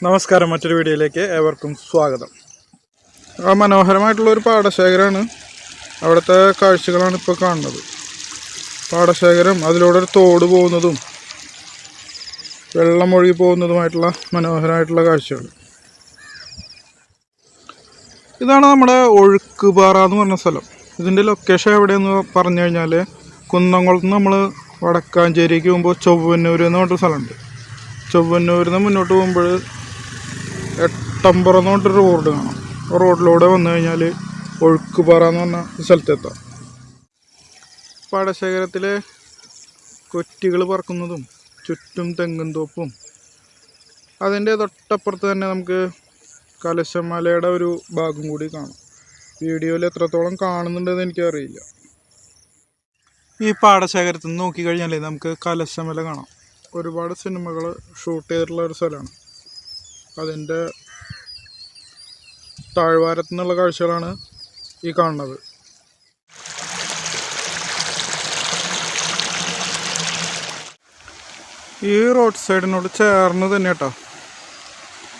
നമസ്കാരം, മറ്റൊരു വീഡിയോയിലേക്ക് ഏവർക്കും സ്വാഗതം. മനോഹരമായിട്ടുള്ളൊരു പാടശേഖരമാണ്. അവിടുത്തെ കാഴ്ചകളാണ് ഇപ്പോൾ കാണുന്നത്. പാടശേഖരം, അതിലൂടെ ഒരു തോട് പോകുന്നതും വെള്ളം ഒഴുകി പോകുന്നതുമായിട്ടുള്ള മനോഹരമായിട്ടുള്ള കാഴ്ചകൾ. ഇതാണ് നമ്മുടെ ഒഴുക്കുപാറ എന്ന് പറഞ്ഞ സ്ഥലം. ഇതിൻ്റെ ലൊക്കേഷൻ എവിടെയെന്ന് പറഞ്ഞു കഴിഞ്ഞാൽ, കുന്നംകുളത്ത് നിന്ന് നമ്മൾ വടക്കാഞ്ചേരിക്ക് പോകുമ്പോൾ ചൊവ്വന്നൂർ എന്ന് പറഞ്ഞൊരു സ്ഥലമുണ്ട്. ചൊവ്വന്നൂരിൽ നിന്ന് മുന്നോട്ട് പോകുമ്പോൾ എട്ടമ്പുറം എന്ന് പറഞ്ഞിട്ടൊരു റോഡ് കാണാം. ആ റോഡിലൂടെ വന്നു കഴിഞ്ഞാൽ ഒഴുക്കുപാറ എന്ന് പറഞ്ഞ സ്ഥലത്തെത്താം. പാടശേഖരത്തിലെ കൊറ്റികൾ പറക്കുന്നതും ചുറ്റും തെങ്ങും തോപ്പും, അതിൻ്റെ തൊട്ടപ്പുറത്ത് തന്നെ നമുക്ക് കലശമലയുടെ ഒരു ഭാഗം കൂടി കാണാം. വീഡിയോയിൽ എത്രത്തോളം കാണുന്നുണ്ടെന്ന് എനിക്കറിയില്ല. ഈ പാടശേഖരത്തിൽ നിന്ന് നോക്കിക്കഴിഞ്ഞാൽ നമുക്ക് കലശമല കാണാം. ഒരുപാട് സിനിമകൾ ഷൂട്ട് ചെയ്തിട്ടുള്ള ഒരു സ്ഥലമാണ്. അതിൻ്റെ താഴ്വാരത്തു നിന്നുള്ള കാഴ്ചകളാണ് ഈ കാണുന്നത്. ഈ റോഡ് സൈഡിനോട് ചേർന്ന് തന്നെ കേട്ടോ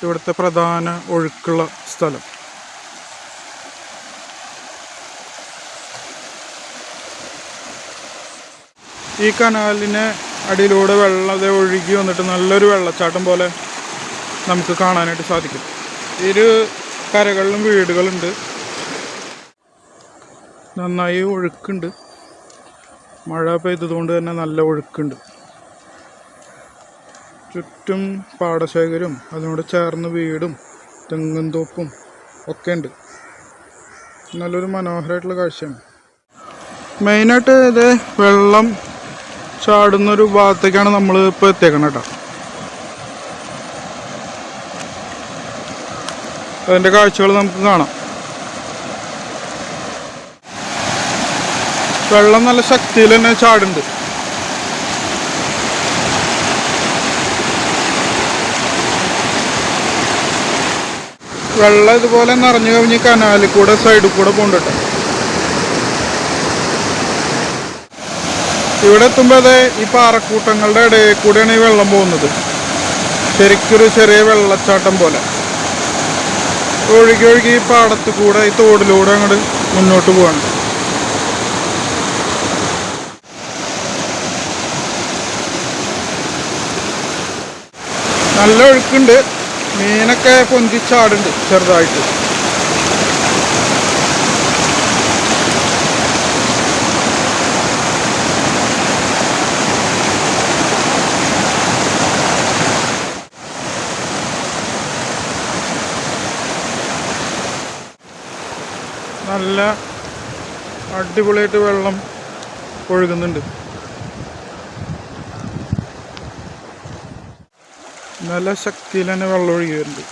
ഇവിടുത്തെ പ്രധാന ഒഴുക്കുള്ള സ്ഥലം. ഈ കനാലിന് അടിയിലൂടെ വെള്ളം ഒഴുകി വന്നിട്ട് നല്ലൊരു വെള്ളച്ചാട്ടം പോലെ നമുക്ക് കാണാനായിട്ട് സാധിക്കും. ഇരു കരകളിലും വീടുകളുണ്ട്. നന്നായി ഒഴുക്കുണ്ട്. മഴ പെയ്തതുകൊണ്ട് തന്നെ നല്ല ഒഴുക്കുണ്ട്. ചുറ്റും പാടശേഖരവും അതിനോട് ചേർന്ന് വീടും തെങ്ങും തോപ്പും ഒക്കെ ഉണ്ട്. നല്ലൊരു മനോഹരമായിട്ടുള്ള കാഴ്ചയാണ്. മെയിനായിട്ട് ഇത് വെള്ളം ചാടുന്നൊരു ഭാഗത്തേക്കാണ് നമ്മൾ ഇപ്പോൾ എത്തിയേക്കണം കേട്ടോ. അതിൻ്റെ കാഴ്ചകൾ നമുക്ക് കാണാം. വെള്ളം നല്ല ശക്തിയിൽ തന്നെ ചാടുന്നുണ്ട്. വെള്ളം ഇതുപോലെ നിറഞ്ഞു കവിഞ്ഞ് കനാലിൽ കൂടെ സൈഡിൽ കൂടെ പോകുന്നുണ്ട്. ഇവിടെ എത്തുമ്പോൾ അതെ ഈ പാറക്കൂട്ടങ്ങളുടെ ഇടയിൽ കൂടെയാണ് ഈ വെള്ളം പോകുന്നത്. ശരിക്കൊരു ചെറിയ വെള്ളച്ചാട്ടം പോലെ ഒഴുകി ഒഴുകി ഈ പാടത്ത് കൂടെ ഈ തോടിലൂടെ അങ്ങോട്ട് മുന്നോട്ട് പോവാണ്. നല്ല ഒഴുക്കുണ്ട്. മീനൊക്കെ പൊന്തിച്ചാടുണ്ട് ചെറുതായിട്ട്. നല്ല അടിപൊളിയായിട്ട് വെള്ളം ഒഴുകുന്നുണ്ട്. നല്ല ശക്തിയിൽ തന്നെ വെള്ളം ഒഴുകി വരുന്നുണ്ട്.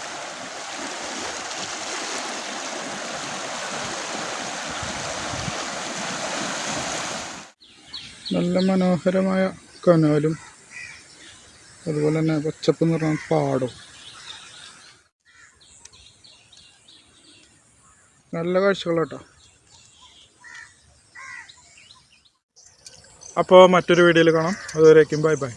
നല്ല മനോഹരമായ കനാലും അതുപോലെ തന്നെ പച്ചപ്പ് നിറഞ്ഞ പാടവും. നല്ല കാഴ്ചകളാട്ടോ. അപ്പോൾ മറ്റൊരു വീഡിയോയിൽ കാണാം. അതുവരേക്കും ബൈ ബൈ.